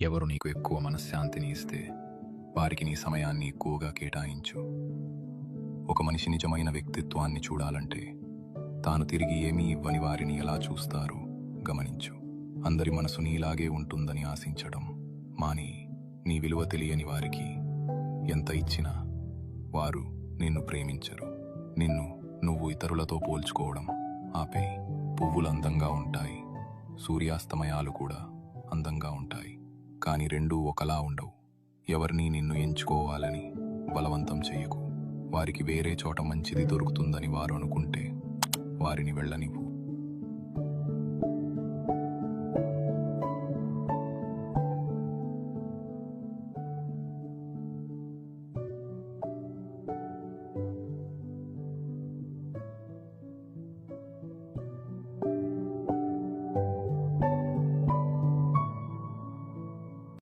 ఎవరు నీకు ఎక్కువ మనశ్శాంతిని ఇస్తే వారికి నీ సమయాన్ని ఎక్కువగా కేటాయించు. ఒక మనిషి నిజమైన వ్యక్తిత్వాన్ని చూడాలంటే తాను తిరిగి ఏమీ ఇవ్వని వారిని ఎలా చూస్తారో గమనించు. అందరి మనసు నీలాగే ఉంటుందని ఆశించడం మాని, నీ విలువ తెలియని వారికి ఎంత ఇచ్చినా వారు నిన్ను ప్రేమించరు. నిన్ను నువ్వు ఇతరులతో పోల్చుకోవడం ఆపేయి. పువ్వులు అందంగా ఉంటాయి, సూర్యాస్తమయాలు కూడా అందంగా ఉంటాయి, కానీ రెండూ ఒకలా ఉండవు. ఎవరినీ నిన్ను ఎంచుకోవాలని బలవంతం చెయ్యకు. వారికి వేరే చోట మంచిది దొరుకుతుందని వారు అనుకుంటే వారిని వెళ్ళనివ్వు.